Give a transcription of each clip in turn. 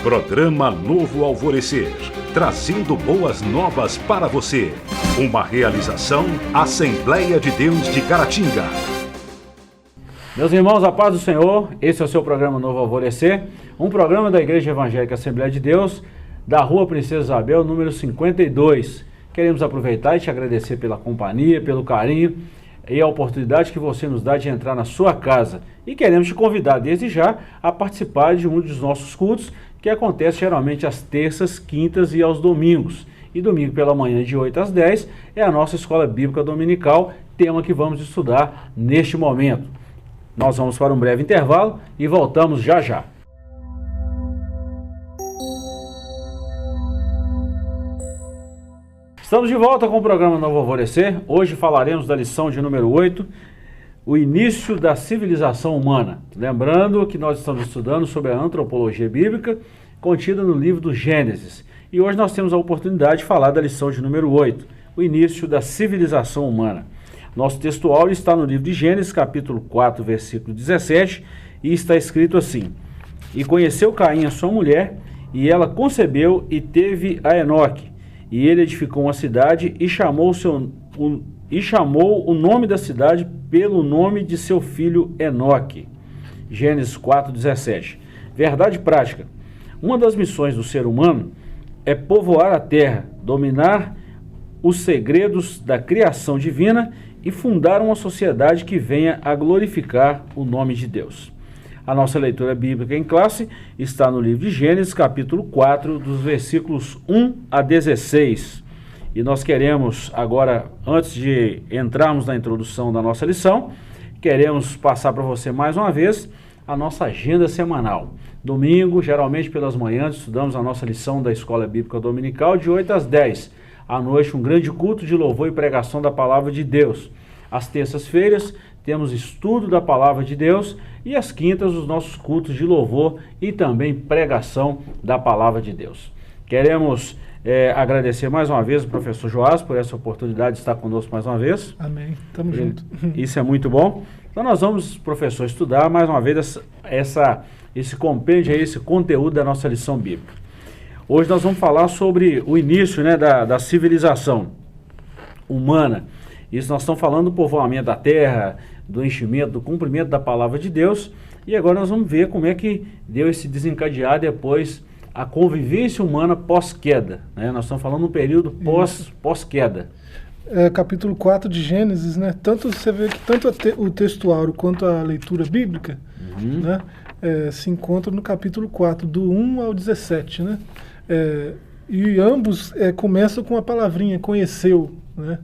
Programa Novo Alvorecer, trazendo boas novas para você. Uma realização Assembleia de Deus de Caratinga. Meus irmãos, a paz do Senhor, esse é o seu programa Novo Alvorecer, um programa da Igreja Evangélica Assembleia de Deus, da Rua Princesa Isabel, número 52. Queremos aproveitar e te agradecer pela companhia, pelo carinho e a oportunidade que você nos dá de entrar na sua casa. E queremos te convidar desde já a participar de um dos nossos cultos, que acontece geralmente às terças, quintas e aos domingos. E domingo pela manhã, de 8 às 10, é a nossa Escola Bíblica Dominical, tema que vamos estudar neste momento. Nós vamos para um breve intervalo e voltamos já já. Estamos de volta com o programa Novo Alvorecer. Hoje falaremos da lição de número 8, o início da civilização humana. Lembrando que nós estamos estudando sobre a antropologia bíblica, contida no livro do Gênesis. E hoje nós temos a oportunidade de falar da lição de número 8, o início da civilização humana. Nosso textual está no livro de Gênesis, capítulo 4, versículo 17, e está escrito assim: E conheceu Caim a sua mulher, e ela concebeu e teve a Enoque. E ele edificou uma cidade e chamou o nome da cidade pelo nome de seu filho Enoque. Gênesis 4:17. Verdade prática. Uma das missões do ser humano é povoar a terra, dominar os segredos da criação divina e fundar uma sociedade que venha a glorificar o nome de Deus. A nossa leitura bíblica em classe está no livro de Gênesis, capítulo 4, dos versículos 1 a 16. E nós queremos agora, antes de entrarmos na introdução da nossa lição, queremos passar para você mais uma vez a nossa agenda semanal. Domingo, geralmente pelas manhãs, estudamos a nossa lição da Escola Bíblica Dominical de 8 às 10. À noite, um grande culto de louvor e pregação da Palavra de Deus. Às terças-feiras, temos estudo da Palavra de Deus e às quintas, os nossos cultos de louvor e também pregação da Palavra de Deus. Queremos agradecer mais uma vez o professor Joás por essa oportunidade de estar conosco mais uma vez. Amém, estamos juntos. Isso é muito bom. Então nós vamos, professor, estudar mais uma vez esse compêndio, esse conteúdo da nossa lição bíblica. Hoje nós vamos falar sobre o início, né, da civilização humana. Isso nós estamos falando do povoamento da terra, do enchimento, do cumprimento da palavra de Deus. E agora nós vamos ver como é que deu esse desencadear depois a convivência humana pós-queda. Né? Nós estamos falando de um período pós-queda. Capítulo 4 de Gênesis, né? Tanto você vê que tanto o textuário quanto a leitura bíblica, né, se encontram no capítulo 4, do 1 ao 17. Né? E ambos começam com a palavrinha conheceu, né?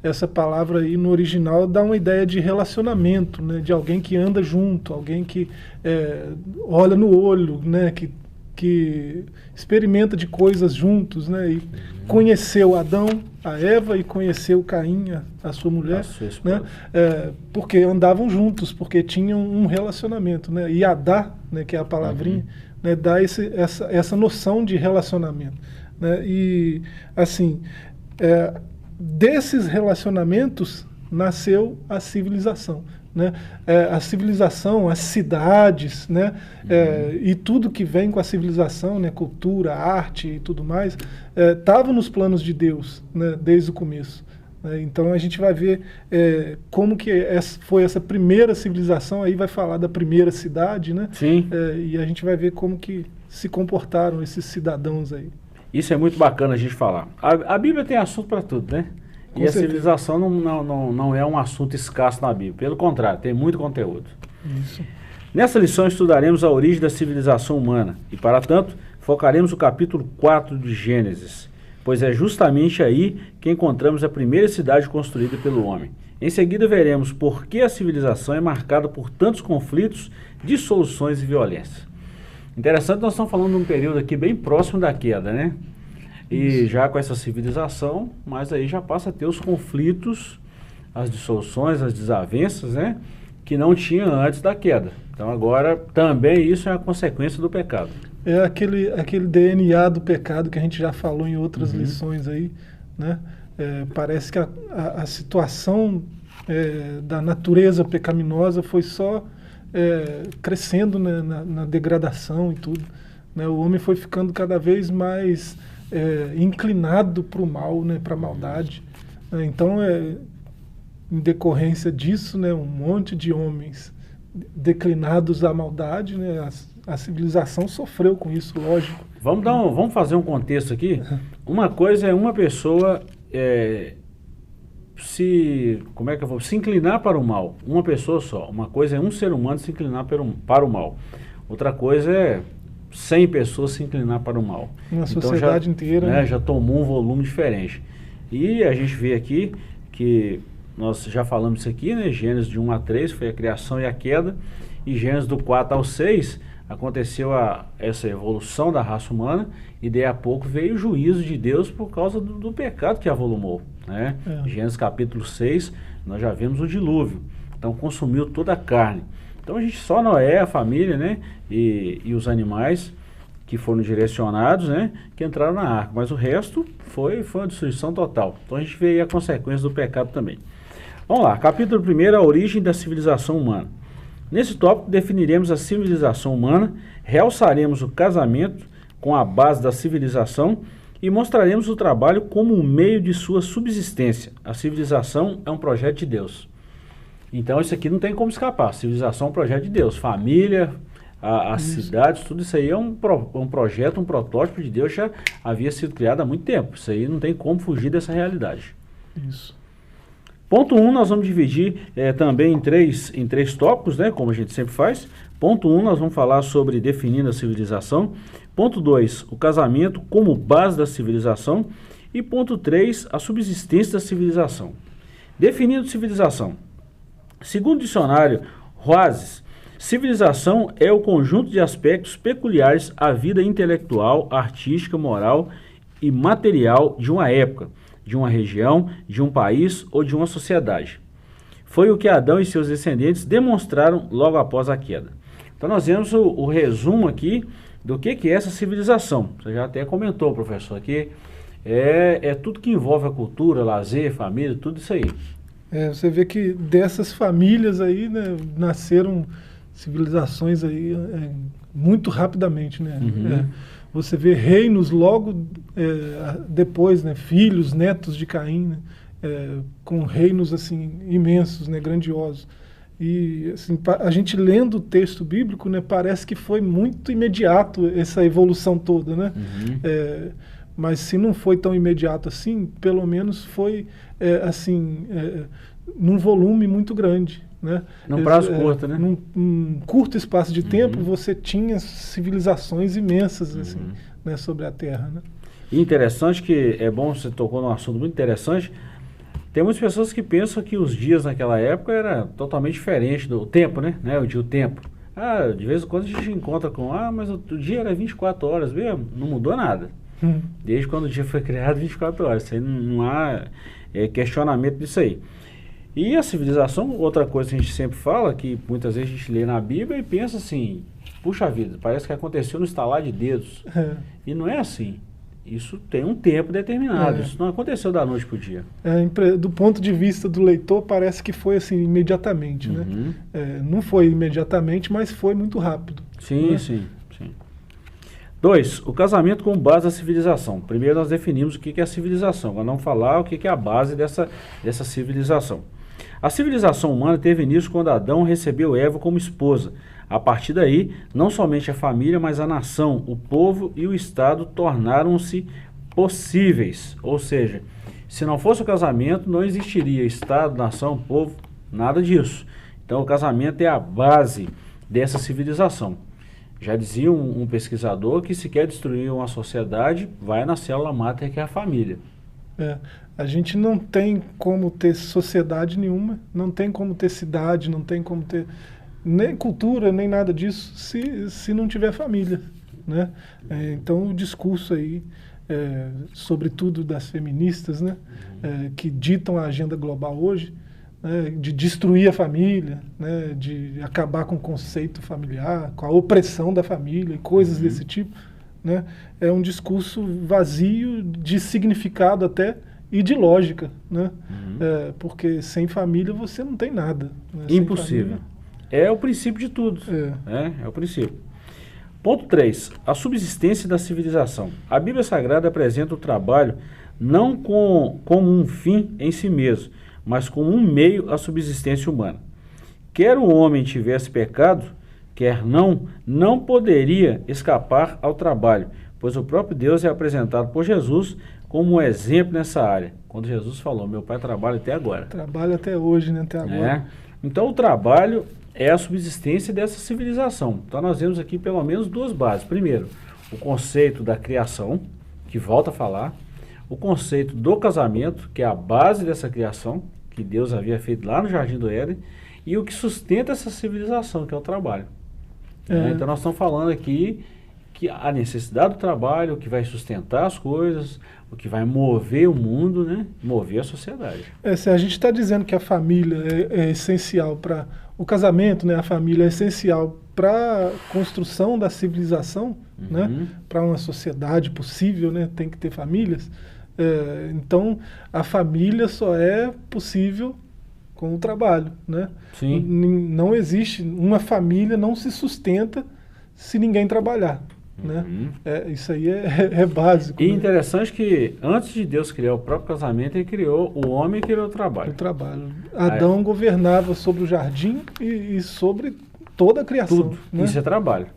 Essa palavra aí no original dá uma ideia de relacionamento, né? De alguém que anda junto, alguém que olha no olho, né? Que experimenta de coisas juntos, né? E conheceu Adão, a Eva, e conheceu Caim, a sua mulher, né? Porque andavam juntos, porque tinham um relacionamento, né? E Adá, né? Que é a palavrinha, né? Dá essa noção de relacionamento, né? E assim, desses relacionamentos nasceu a civilização, né? A civilização, as cidades, né? E tudo que vem com a civilização, né? Cultura, arte e tudo mais, estava nos planos de Deus, né? Desde o começo. Né? Então a gente vai ver como que foi essa primeira civilização, aí vai falar da primeira cidade, né? Sim. E a gente vai ver como que se comportaram esses cidadãos aí. Isso é muito bacana a gente falar. A Bíblia tem assunto para tudo, né? E a civilização não é um assunto escasso na Bíblia. Pelo contrário, tem muito conteúdo. Isso. Nessa lição estudaremos a origem da civilização humana. E, para tanto, focaremos o capítulo 4 de Gênesis. Pois é justamente aí que encontramos a primeira cidade construída pelo homem. Em seguida veremos por que a civilização é marcada por tantos conflitos, dissoluções e violência. Interessante, nós estamos falando de um período aqui bem próximo da queda, né? E já com essa civilização, mas aí já passa a ter os conflitos, as dissoluções, as desavenças, né? Que não tinha antes da queda. Então agora também isso é uma consequência do pecado. É aquele DNA do pecado que a gente já falou em outras lições aí, né? Parece que a situação da natureza pecaminosa foi só crescendo, né, na degradação e tudo, né? O homem foi ficando cada vez mais inclinado para o mal, né? Para a maldade. Então, em decorrência disso, né? Um monte de homens declinados à maldade, né? A civilização sofreu com isso, lógico. Vamos fazer um contexto aqui. Uma coisa é uma pessoa se inclinar para o mal. Uma pessoa só. Uma coisa é um ser humano se inclinar para o mal. Outra coisa é 100 pessoas se inclinar para o mal. Uma sociedade inteira. Né, já tomou um volume diferente. E a gente vê aqui que nós já falamos isso aqui, né? Gênesis de 1 a 3 foi a criação e a queda. E Gênesis do 4 ao 6 aconteceu essa evolução da raça humana e daí a pouco veio o juízo de Deus por causa do pecado que avolumou, né? Gênesis capítulo 6, nós já vemos o dilúvio, então consumiu toda a carne. Então a gente só Noé, a família, né? E os animais que foram direcionados, né? Que entraram na arca, mas o resto foi uma destruição total. Então a gente vê aí a consequência do pecado também. Vamos lá, capítulo 1, a origem da civilização humana. Nesse tópico definiremos a civilização humana, realçaremos o casamento com a base da civilização e mostraremos o trabalho como um meio de sua subsistência. A civilização é um projeto de Deus. Então isso aqui não tem como escapar. A civilização é um projeto de Deus. Família, as cidades, tudo isso aí é um projeto, um protótipo de Deus, já havia sido criado há muito tempo. Isso aí não tem como fugir dessa realidade. Isso. Ponto 1, nós vamos dividir também em três tópicos, né, como a gente sempre faz. Ponto 1, nós vamos falar sobre definindo a civilização. Ponto 2, o casamento como base da civilização. E ponto 3, a subsistência da civilização. Definindo civilização. Segundo o dicionário Roazes, civilização é o conjunto de aspectos peculiares à vida intelectual, artística, moral e material de uma época, de uma região, de um país ou de uma sociedade. Foi o que Adão e seus descendentes demonstraram logo após a queda. Então nós vemos o resumo aqui do que é essa civilização. Você já até comentou, professor, que é tudo que envolve a cultura, lazer, família, tudo isso aí. Você vê que dessas famílias aí, né, nasceram civilizações aí muito rapidamente, né? Você vê reinos logo depois, né? Filhos, netos de Caim, né? Com reinos assim imensos, né? Grandiosos. E assim, a gente lendo o texto bíblico, né? Parece que foi muito imediato essa evolução toda, né? Mas se não foi tão imediato assim, pelo menos foi num volume muito grande. Né? Num prazo curto, né? Num curto espaço de tempo, você tinha civilizações imensas assim, né, sobre a Terra. Né? E interessante que, é bom, você tocou num assunto muito interessante, tem muitas pessoas que pensam que os dias naquela época era totalmente diferente do tempo, né? O tempo. De vez em quando a gente encontra com, mas o dia era 24 horas mesmo, não mudou nada. Desde quando o dia foi criado, 24 horas. Isso aí não há questionamento disso aí. E a civilização, outra coisa que a gente sempre fala, que muitas vezes a gente lê na Bíblia e pensa assim, puxa vida, parece que aconteceu no estalar de dedos. E não é assim. Isso tem um tempo determinado, isso não aconteceu da noite para o dia. Do ponto de vista do leitor, parece que foi assim, imediatamente. Né? Não foi imediatamente, mas foi muito rápido. Sim, né? sim. 2. O casamento como base da civilização. Primeiro nós definimos o que é a civilização, agora vamos falar o que é a base dessa civilização. A civilização humana teve início quando Adão recebeu Eva como esposa. A partir daí, não somente a família, mas a nação, o povo e o Estado tornaram-se possíveis. Ou seja, se não fosse o casamento, não existiria Estado, nação, povo, nada disso. Então o casamento é a base dessa civilização. Já dizia um pesquisador que se quer destruir uma sociedade, vai na célula máter que é a família. A gente não tem como ter sociedade nenhuma, não tem como ter cidade, não tem como ter nem cultura, nem nada disso, se não tiver família. Né? Então o discurso aí, sobretudo das feministas, né? Que ditam a agenda global hoje, de destruir a família, né, de acabar com o conceito familiar, com a opressão da família e coisas desse tipo, né, é um discurso vazio de significado até e de lógica, né, porque sem família você não tem nada. Né, impossível. É o princípio de tudo. É o princípio. Ponto 3. A subsistência da civilização. A Bíblia Sagrada apresenta o trabalho não como um fim em si mesmo, mas como um meio à subsistência humana. Quer o homem tivesse pecado, quer não poderia escapar ao trabalho, pois o próprio Deus é apresentado por Jesus como um exemplo nessa área. Quando Jesus falou, meu pai trabalha até agora. Trabalha até hoje, né? Até agora. Então o trabalho é a subsistência dessa civilização. Então nós vemos aqui pelo menos duas bases. Primeiro, o conceito da criação, que volta a falar. O conceito do casamento, que é a base dessa criação, que Deus havia feito lá no Jardim do Éden. E o que sustenta essa civilização, que é o trabalho. Então nós estamos falando aqui que a necessidade do trabalho, o que vai sustentar as coisas, o que vai mover o mundo, né? Mover a sociedade. Se a gente está dizendo que a família é essencial para o casamento, né? A família é essencial para a construção da civilização, né? Para uma sociedade possível, né? Tem que ter famílias. Então a família só é possível com o trabalho, né? Sim. Não existe, uma família não se sustenta se ninguém trabalhar, né? Isso aí é básico. E né? interessante que antes de Deus criar o próprio casamento, ele criou o homem e criou o trabalho. O trabalho. Adão governava sobre o jardim e sobre toda a criação. Tudo. Né? Isso é trabalho.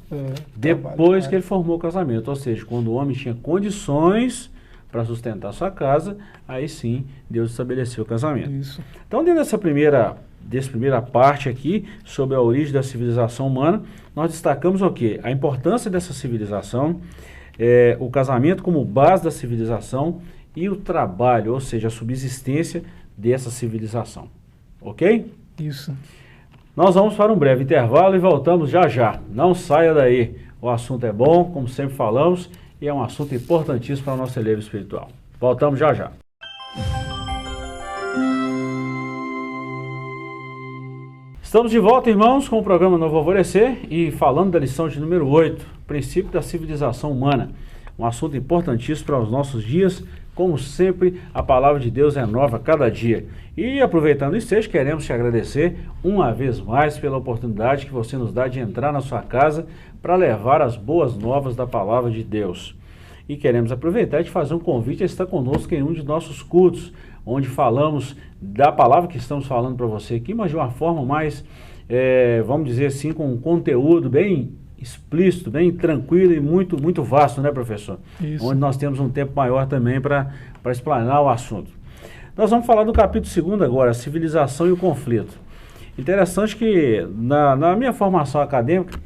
Depois que ele formou o casamento, ou seja, quando o homem tinha condições para sustentar sua casa, aí sim Deus estabeleceu o casamento. Isso. Então, dentro dessa primeira parte aqui, sobre a origem da civilização humana, nós destacamos o quê? A importância dessa civilização, o casamento como base da civilização e o trabalho, ou seja, a subsistência dessa civilização. Ok? Isso. Nós vamos para um breve intervalo e voltamos já já. Não saia daí. O assunto é bom, como sempre falamos, e é um assunto importantíssimo para o nosso elevo espiritual. Voltamos já já. Estamos de volta, irmãos, com o programa Novo Alvorecer e falando da lição de número 8, princípio da civilização humana. Um assunto importantíssimo para os nossos dias. Como sempre, a palavra de Deus é nova a cada dia. E aproveitando isso, queremos te agradecer uma vez mais pela oportunidade que você nos dá de entrar na sua casa para levar as boas novas da palavra de Deus. E queremos aproveitar e te fazer um convite a estar conosco em um de nossos cultos, onde falamos da palavra que estamos falando para você aqui, mas de uma forma mais, vamos dizer assim, com um conteúdo bem explícito, bem tranquilo e muito, muito vasto, né, professor? Isso. Onde nós temos um tempo maior também para explanar o assunto. Nós vamos falar do capítulo 2 agora, a civilização e o conflito. Interessante que na minha formação acadêmica,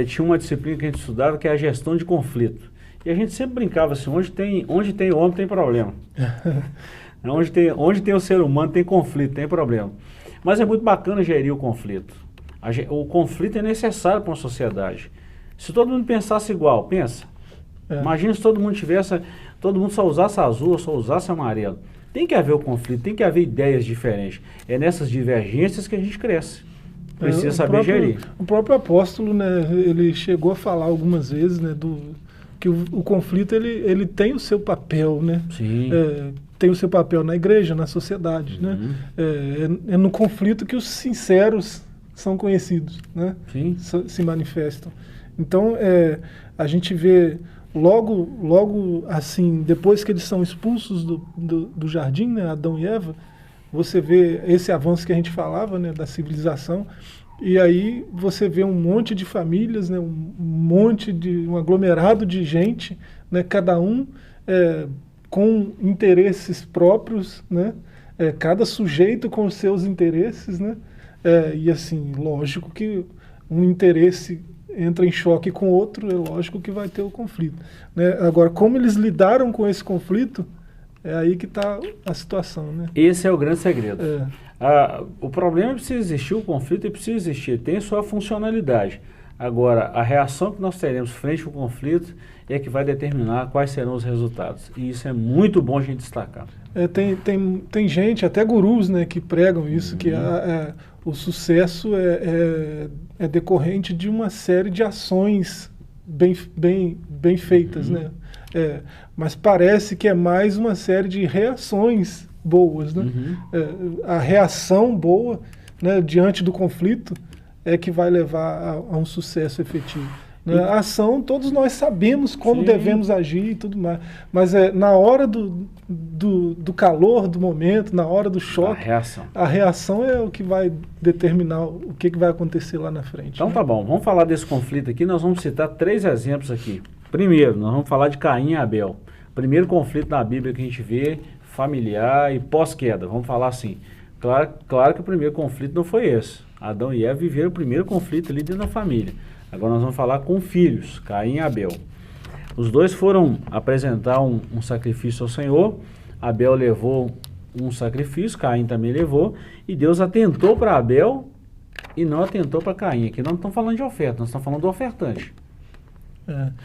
tinha uma disciplina que a gente estudava que é a gestão de conflito. E a gente sempre brincava assim, onde tem homem tem problema. Onde tem o ser humano tem conflito, tem problema. Mas é muito bacana gerir o conflito. O conflito é necessário para uma sociedade. Se todo mundo pensasse igual, pensa. Imagina se todo mundo só usasse azul ou só usasse amarelo. Tem que haver o conflito, tem que haver ideias diferentes. É nessas divergências que a gente cresce. Precisa saber gerir. O próprio apóstolo, né, ele chegou a falar algumas vezes, né, que o conflito ele tem o seu papel, né? Sim. Tem o seu papel na igreja, na sociedade, né? É no conflito que os sinceros são conhecidos, né? Sim. Se manifestam. Então, a gente vê logo assim, depois que eles são expulsos do jardim, né, Adão e Eva, você vê esse avanço que a gente falava, né, da civilização, e aí você vê um monte de famílias, né, um aglomerado de gente, né, cada um com interesses próprios, né, cada sujeito com os seus interesses, né, e assim, lógico que um interesse entra em choque com outro, é lógico que vai ter o conflito, né? Agora, como eles lidaram com esse conflito, é aí que está a situação, né? Esse é o grande segredo. O problema é precisa existir, o conflito precisa existir, tem sua funcionalidade. Agora, a reação que nós teremos frente ao conflito é que vai determinar quais serão os resultados. E isso é muito bom a gente destacar. Tem gente, até gurus, né, que pregam isso, que o sucesso é decorrente de uma série de ações bem feitas, né? Mas parece que é mais uma série de reações boas, né? A reação boa, né, diante do conflito é que vai levar a um sucesso efetivo. Né? A ação, todos nós sabemos como devemos agir e tudo mais. Mas na hora do calor do momento, na hora do choque, a reação é o que vai determinar o que vai acontecer lá na frente. Então tá bom, vamos falar desse conflito aqui, nós vamos citar 3 exemplos aqui. Primeiro, nós vamos falar de Caim e Abel. Primeiro conflito na Bíblia que a gente vê, familiar e pós-queda, vamos falar assim. Claro que o primeiro conflito não foi esse. Adão e Eva viveram o primeiro conflito ali dentro da família. Agora nós vamos falar com filhos, Caim e Abel. Os dois foram apresentar um sacrifício ao Senhor. Abel levou um sacrifício, Caim também levou. E Deus atentou para Abel e não atentou para Caim. Aqui nós não estamos falando de oferta, nós estamos falando do ofertante.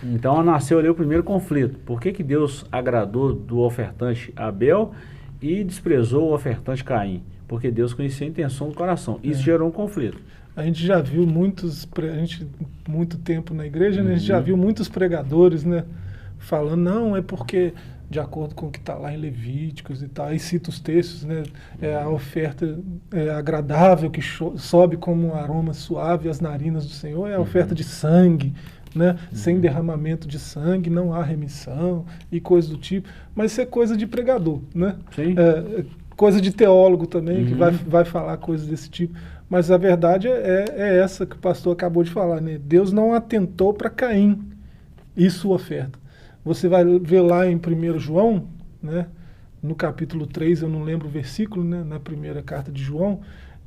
Então nasceu ali o primeiro conflito. Por que Deus agradou do ofertante Abel e desprezou o ofertante Caim? Porque Deus conhecia a intenção do coração. Isso gerou um conflito. A gente já viu muito tempo na igreja, né? A gente já viu muitos pregadores, né, falando, não, é porque, de acordo com o que está lá em Levíticos e tal, aí cita os textos, né, a oferta agradável que sobe como um aroma suave às narinas do Senhor, é a oferta de sangue, né, sem derramamento de sangue, não há remissão e coisas do tipo, mas isso é coisa de pregador, né? Sim. Coisa de teólogo também, que vai falar coisas desse tipo. Mas a verdade é essa que o pastor acabou de falar, né? Deus não atentou para Caim e sua oferta. Você vai ver lá em 1 João, né? No capítulo 3, eu não lembro o versículo, né? Na primeira carta de João,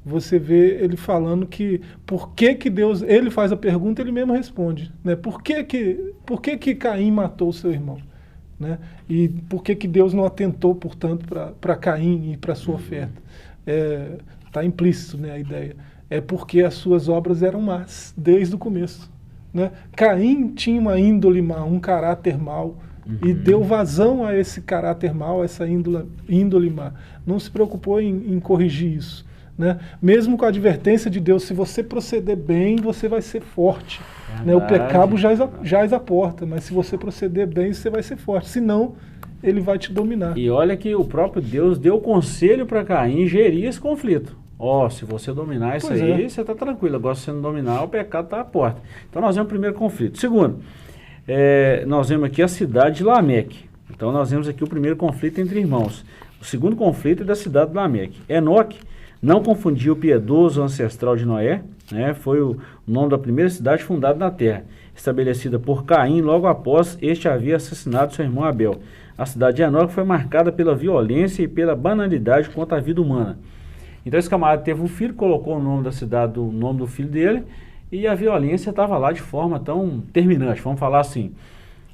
você vê ele falando que por que Deus, ele faz a pergunta, ele mesmo responde, né? Por que Caim matou o seu irmão? Né? E por que Deus não atentou, portanto, para Caim e para sua oferta? Está implícito, né, a ideia. É porque as suas obras eram más, desde o começo. Né? Caim tinha uma índole má, um caráter mau, e deu vazão a esse caráter mau, a essa índole má. Não se preocupou em corrigir isso. Né? Mesmo com a advertência de Deus, se você proceder bem, você vai ser forte. Né? O pecado jaz a porta, mas se você proceder bem, você vai ser forte. Senão, ele vai te dominar. E olha que o próprio Deus deu conselho para Caim gerir esse conflito. Se você dominar isso aí, você está tranquilo. Agora, se você não dominar, o pecado está à porta. Então, nós vemos o primeiro conflito. Segundo, nós vemos aqui a cidade de Lameque. Então, nós vemos aqui o primeiro conflito entre irmãos. O segundo conflito é da cidade de Lameque. Enoque não confundiu o piedoso ancestral de Noé, né? Foi o nome da primeira cidade fundada na terra, estabelecida por Caim logo após este havia assassinado seu irmão Abel. A cidade de Enoque foi marcada pela violência e pela banalidade contra a vida humana. Então esse camarada teve um filho, colocou o nome da cidade, o nome do filho dele, e a violência estava lá de forma tão terminante, vamos falar assim.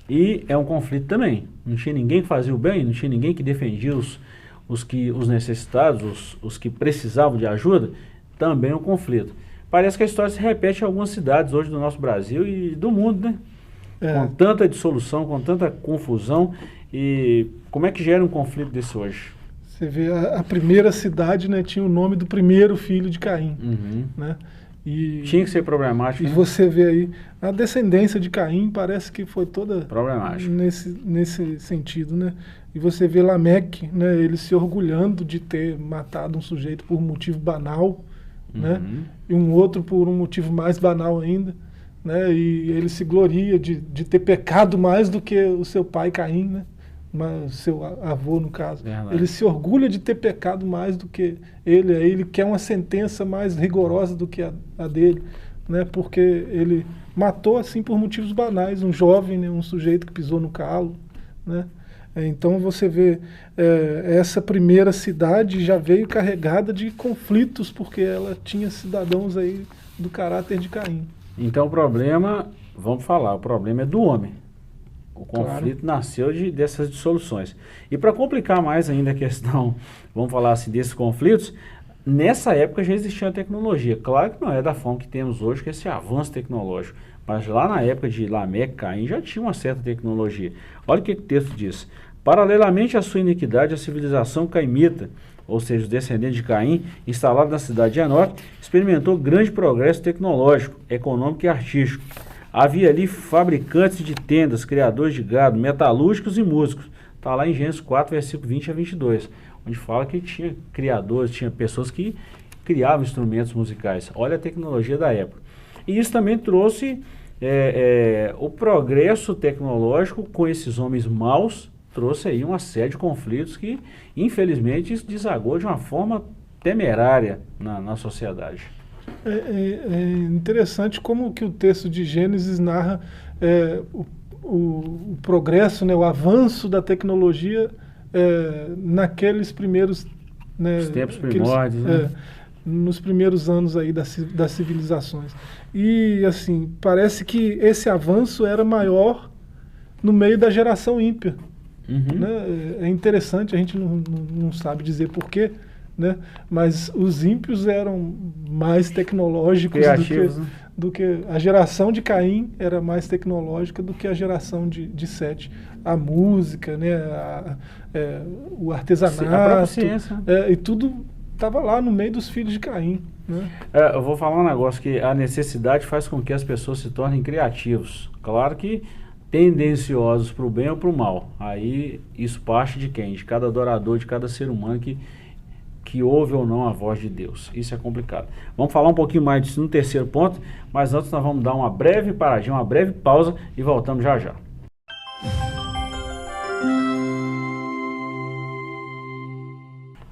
E é um conflito também. Não tinha ninguém que fazia o bem, não tinha ninguém que defendia os necessitados, os que precisavam de ajuda. Também é um conflito. Parece que a história se repete em algumas cidades hoje do nosso Brasil e do mundo, né? Com tanta dissolução, com tanta confusão. E como é que gera um conflito desse hoje? Você vê a primeira cidade, né, tinha o nome do primeiro filho de Caim. Né? E tinha que ser problemático. E você vê aí, a descendência de Caim parece que foi toda problemática nesse sentido. Né? E você vê Lameque, né, ele se orgulhando de ter matado um sujeito por um motivo banal, né? E um outro por um motivo mais banal ainda. Né? E ele se gloria de ter pecado mais do que o seu pai Caim, né? Seu avô, no caso. Verdade. Ele se orgulha de ter pecado mais do que ele quer uma sentença mais rigorosa do que a dele, né? Porque ele matou assim por motivos banais, um jovem, né? Um sujeito que pisou no calo, né? Então você vê, essa primeira cidade já veio carregada de conflitos, porque ela tinha cidadãos aí do caráter de Caim. Então o problema, vamos falar, o problema é do homem. O conflito nasceu dessas dissoluções. E para complicar mais ainda a questão, vamos falar assim, desses conflitos, nessa época já existia a tecnologia. Claro que não é da forma que temos hoje, que é esse avanço tecnológico. Mas lá na época de Lameque e Caim já tinha uma certa tecnologia. Olha o que o texto diz. Paralelamente à sua iniquidade, a civilização caimita, ou seja, os descendentes de Caim, instalado na cidade de Enoque, experimentou grande progresso tecnológico, econômico e artístico. Havia ali fabricantes de tendas, criadores de gado, metalúrgicos e músicos. Está lá em Gênesis 4, versículo 20 a 22, onde fala que tinha criadores, tinha pessoas que criavam instrumentos musicais. Olha a tecnologia da época. E isso também trouxe o progresso tecnológico com esses homens maus trouxe aí uma série de conflitos que, infelizmente, isso desagou de uma forma temerária na sociedade. É interessante como que o texto de Gênesis narra o progresso, né, o avanço da tecnologia naqueles primeiros... Né, os tempos primórdios, né? Nos primeiros anos aí das civilizações. E, assim, parece que esse avanço era maior no meio da geração ímpia. Uhum. Né? É interessante, a gente não sabe dizer porquê, né? Mas os ímpios eram mais tecnológicos do que a geração de Caim era mais tecnológica do que a geração de Sete. A música, né? O artesanato, a própria ciência. E tudo estava lá no meio dos filhos de Caim. Né? Eu vou falar um negócio, que a necessidade faz com que as pessoas se tornem criativos. Claro que tendenciosos para o bem ou para o mal. Aí isso parte de quem? De cada adorador, de cada ser humano que ouve ou não a voz de Deus. Isso é complicado. Vamos falar um pouquinho mais disso no terceiro ponto, mas antes nós vamos dar uma breve paradinha, uma breve pausa e voltamos já já.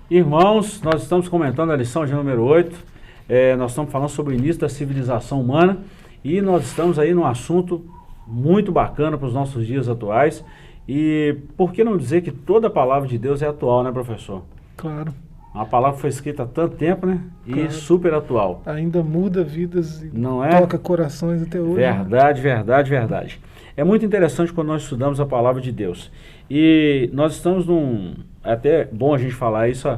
Irmãos, nós estamos comentando a lição de número 8, nós estamos falando sobre o início da civilização humana e nós estamos aí num assunto muito bacana para os nossos dias atuais. E por que não dizer que toda a palavra de Deus é atual, né, professor? Claro. Uma palavra que foi escrita há tanto tempo, né? E claro. Super atual. Ainda muda vidas e não é? Toca corações até hoje. Verdade, né? Verdade, verdade. É muito interessante quando nós estudamos a palavra de Deus. E nós estamos é até bom a gente falar isso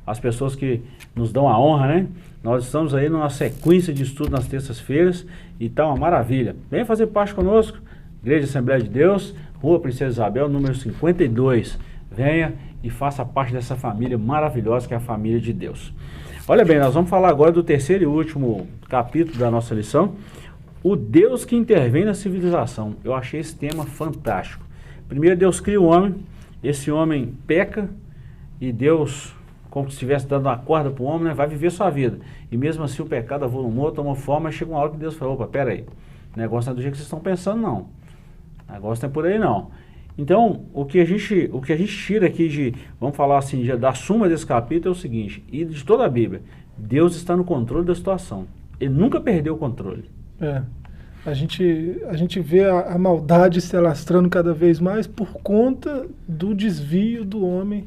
às pessoas que nos dão a honra, né? Nós estamos aí numa sequência de estudo nas terças-feiras e tá uma maravilha. Venha fazer parte conosco, Igreja Assembleia de Deus, Rua Princesa Isabel, número 52. Venha e faça parte dessa família maravilhosa que é a família de Deus. Olha bem, nós vamos falar agora do terceiro e último capítulo da nossa lição, o Deus que intervém na civilização. Eu achei esse tema fantástico. Primeiro Deus cria o homem, esse homem peca e Deus, como se estivesse dando uma corda para o homem, né, vai viver sua vida. E mesmo assim o pecado avolumou, tomou forma, mas chega uma hora que Deus falou, opa, peraí, o negócio não é do jeito que vocês estão pensando não. O negócio não é por aí não. Então, o que a gente tira aqui vamos falar assim, da suma desse capítulo é o seguinte, e de toda a Bíblia, Deus está no controle da situação. Ele nunca perdeu o controle. A gente vê a maldade se alastrando cada vez mais por conta do desvio do homem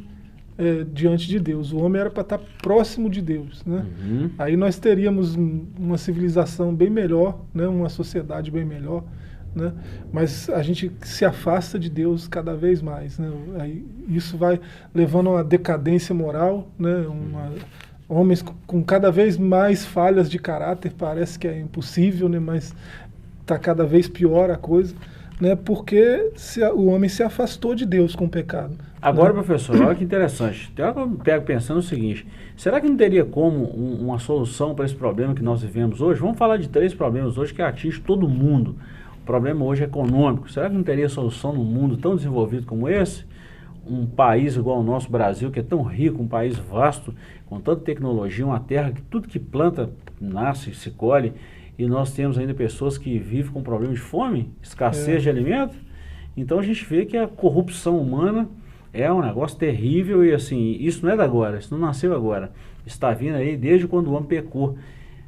diante de Deus. O homem era para estar próximo de Deus, né? Uhum. Aí nós teríamos uma civilização bem melhor, né? Uma sociedade bem melhor. Né? Mas a gente se afasta de Deus cada vez mais, né? Aí isso vai levando a uma decadência moral, né? Homens com cada vez mais falhas de caráter, parece que é impossível, né? Mas está cada vez pior a coisa, né? Porque o homem se afastou de Deus com o pecado. Agora, né? Professor, olha que interessante. Tem hora que eu pego pensando o seguinte, será que não teria como uma solução para esse problema que nós vivemos hoje? Vamos falar de 3 problemas hoje que atingem todo mundo. O problema hoje é econômico. Será que não teria solução num mundo tão desenvolvido como esse? Um país igual o nosso Brasil, que é tão rico, um país vasto, com tanta tecnologia, uma terra que tudo que planta nasce, se colhe, e nós temos ainda pessoas que vivem com problema de fome, escassez de alimento. Então a gente vê que a corrupção humana é um negócio terrível e assim, isso não é da agora, isso não nasceu agora. Está vindo aí desde quando o homem pecou.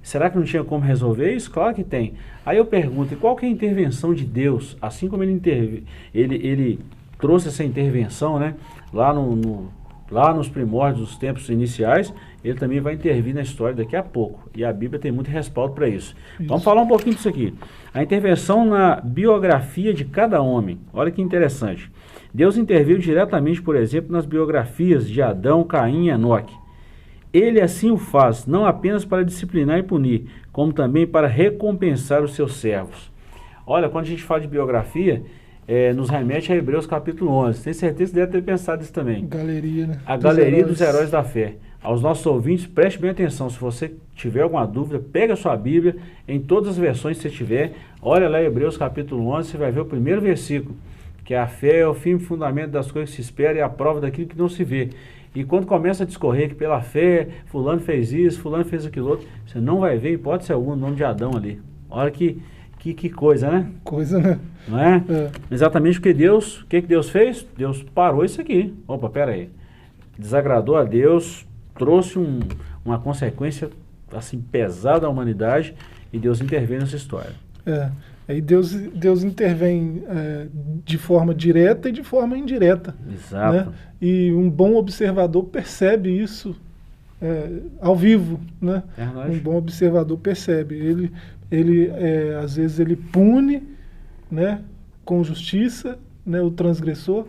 Será que não tinha como resolver isso? Claro que tem. Aí eu pergunto, e qual que é a intervenção de Deus? Assim como ele trouxe essa intervenção, né? Lá nos primórdios dos tempos iniciais, ele também vai intervir na história daqui a pouco. E a Bíblia tem muito respaldo para isso. Vamos falar um pouquinho disso aqui. A intervenção na biografia de cada homem. Olha que interessante. Deus interviu diretamente, por exemplo, nas biografias de Adão, Caim e Enoque. Ele assim o faz, não apenas para disciplinar e punir, como também para recompensar os seus servos. Olha, quando a gente fala de biografia, nos remete a Hebreus capítulo 11. Tenho certeza que deve ter pensado isso também. Galeria, né? A galeria dos heróis da fé. Aos nossos ouvintes, preste bem atenção. Se você tiver alguma dúvida, pega a sua Bíblia, em todas as versões que você tiver, olha lá Hebreus capítulo 11, você vai ver o primeiro versículo, que a fé é o firme fundamento das coisas que se espera e a prova daquilo que não se vê. E quando começa a discorrer que pela fé, fulano fez isso, fulano fez aquilo outro, você não vai ver hipótese alguma o nome de Adão ali. Olha que Que coisa, né? Coisa, né? Não é? Exatamente porque Deus, o que Deus fez? Deus parou isso aqui. Opa, pera aí. Desagradou a Deus, trouxe uma consequência assim pesada à humanidade e Deus interveio nessa história. Aí Deus intervém de forma direta e de forma indireta. Exato. Né? E um bom observador percebe isso ao vivo, né? Um bom observador percebe. Ele às vezes ele pune, né, com justiça, né, o transgressor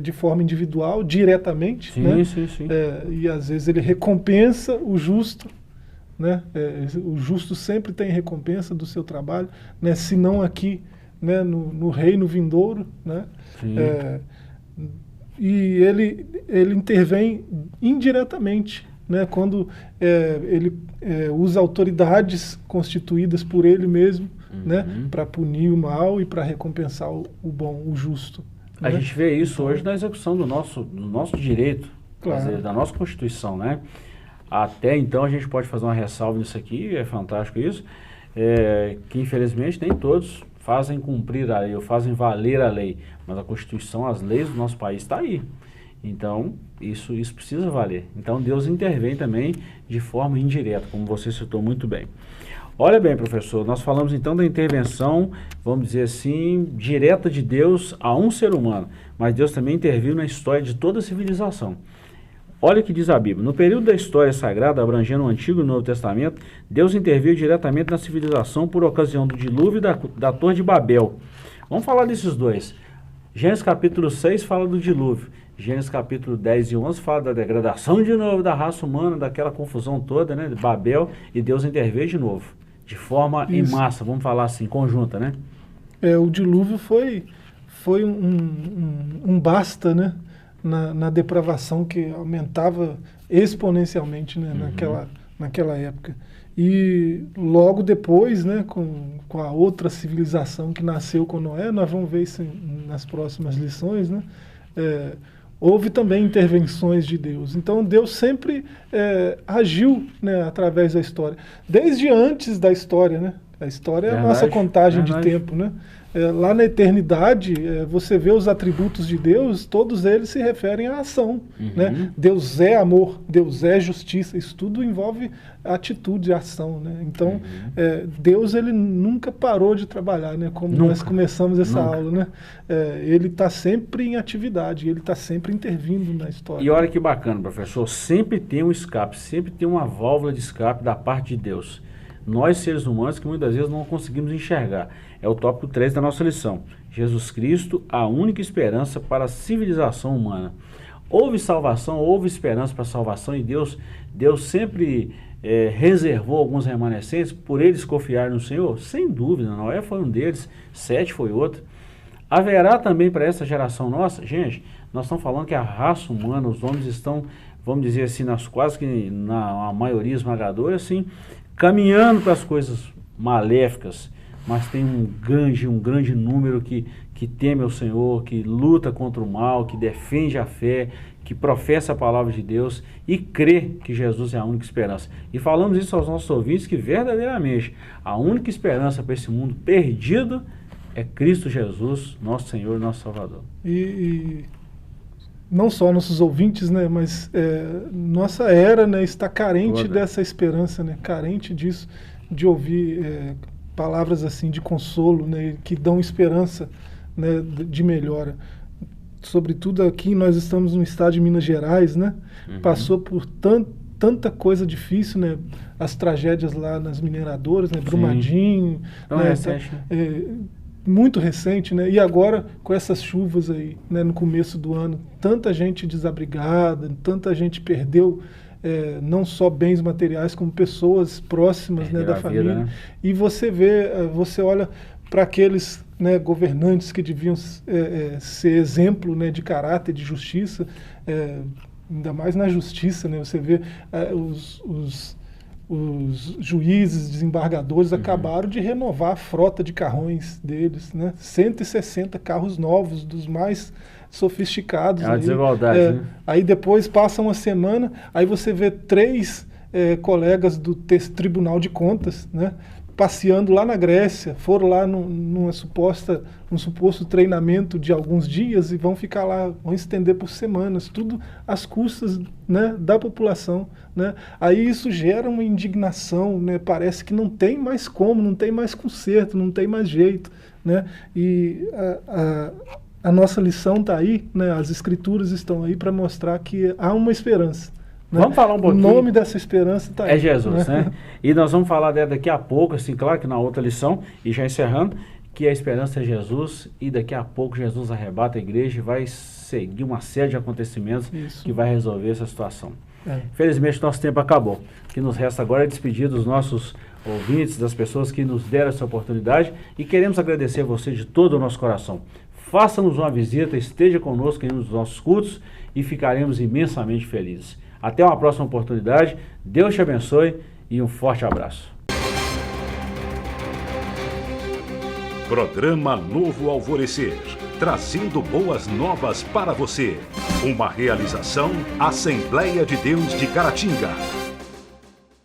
de forma individual, diretamente, sim, né? Sim. E às vezes ele recompensa o justo, né? O justo sempre tem recompensa do seu trabalho, né? Se não aqui, né, no reino vindouro, né? E ele intervém indiretamente, né? Quando ele usa autoridades constituídas por ele mesmo, né? Para punir o mal e para recompensar o bom, o justo. A gente vê isso hoje na execução do nosso direito, claro. Quer dizer, da nossa Constituição, né? Até então a gente pode fazer uma ressalva nisso aqui, é fantástico isso, que infelizmente nem todos fazem cumprir a lei ou fazem valer a lei, mas a Constituição, as leis do nosso país está aí. Então, isso precisa valer. Então, Deus intervém também de forma indireta, como você citou muito bem. Olha bem, professor, nós falamos então da intervenção, vamos dizer assim, direta de Deus a um ser humano, mas Deus também interviu na história de toda a civilização. Olha o que diz a Bíblia. No período da história sagrada, abrangendo o Antigo e o Novo Testamento, Deus interviu diretamente na civilização por ocasião do dilúvio da Torre de Babel. Vamos falar desses dois. Gênesis capítulo 6 fala do dilúvio. Gênesis capítulo 10 e 11 fala da degradação de novo da raça humana, daquela confusão toda, né, de Babel, e Deus interveio de novo, de forma em massa, vamos falar assim, conjunta, né? O dilúvio foi um basta, né, na depravação que aumentava exponencialmente, né, naquela época. E logo depois, né, com a outra civilização que nasceu com Noé, nós vamos ver isso nas próximas lições, né? Houve também intervenções de Deus. Então Deus sempre agiu, né, através da história. Desde antes da história, né? A história é a nossa contagem de tempo, né? Lá na eternidade, você vê os atributos de Deus, todos eles se referem à ação. Né? Deus é amor, Deus é justiça, isso tudo envolve atitude, ação. Né? Então, Deus ele nunca parou de trabalhar, né? Como nós começamos essa aula. Né? Ele está sempre em atividade, ele está sempre intervindo na história. E olha que bacana, professor, sempre tem um escape, sempre tem uma válvula de escape da parte de Deus. Nós, seres humanos, que muitas vezes não conseguimos enxergar. É o tópico 3 da nossa lição. Jesus Cristo, a única esperança para a civilização humana. Houve salvação, houve esperança para a salvação e Deus sempre reservou alguns remanescentes por eles confiarem no Senhor? Sem dúvida, Noé foi um deles, Sete foi outro. Haverá também para essa geração nossa? Gente, nós estamos falando que a raça humana, os homens estão, vamos dizer assim, quase que na maioria esmagadora, assim, caminhando para as coisas maléficas, mas tem um grande número que teme ao Senhor, que luta contra o mal, que defende a fé, que professa a palavra de Deus e crê que Jesus é a única esperança. E falamos isso aos nossos ouvintes, que verdadeiramente a única esperança para esse mundo perdido é Cristo Jesus, nosso Senhor e nosso Salvador. E não só nossos ouvintes, né, mas nossa era, né, está carente dessa esperança, né, carente disso, de ouvir palavras assim de consolo, né, que dão esperança, né, de melhora. Sobretudo aqui nós estamos no estado de Minas Gerais, né, passou por tanta coisa difícil, né, as tragédias lá nas mineradoras, né, Brumadinho, né, muito recente, né? E agora com essas chuvas aí, né, no começo do ano, tanta gente desabrigada, tanta gente perdeu não só bens materiais, como pessoas próximas, né, da família. Vida, né? E você vê, você olha para aqueles, né, governantes que deviam ser exemplo, né, de caráter, de justiça, ainda mais na justiça, né? Você vê os juízes, desembargadores acabaram de renovar a frota de carrões deles, né? 160 carros novos, dos mais sofisticados. É uma desigualdade, né? Aí depois passa uma semana, aí você vê 3 colegas do Tribunal de Contas, né, passeando lá na Grécia, foram lá num suposto treinamento de alguns dias e vão ficar lá, vão estender por semanas, tudo às custas, né, da população, né? Aí isso gera uma indignação, né? Parece que não tem mais como, não tem mais conserto, não tem mais jeito, né? E a nossa lição está aí, né? As escrituras estão aí para mostrar que há uma esperança. Né? Vamos falar um pouquinho. O nome dessa esperança está aí. É Jesus, né? E nós vamos falar dela daqui a pouco, assim, claro que na outra lição, e já encerrando, que a esperança é Jesus, e daqui a pouco Jesus arrebata a igreja e vai seguir uma série de acontecimentos que vai resolver essa situação. Felizmente nosso tempo acabou. O que nos resta agora é despedir dos nossos ouvintes, das pessoas que nos deram essa oportunidade, e queremos agradecer a você de todo o nosso coração. Faça-nos uma visita, esteja conosco em um dos nossos cultos e ficaremos imensamente felizes. Até uma próxima oportunidade, Deus te abençoe e um forte abraço. Programa Novo Alvorecer, trazendo boas novas para você. Uma realização Assembleia de Deus de Caratinga.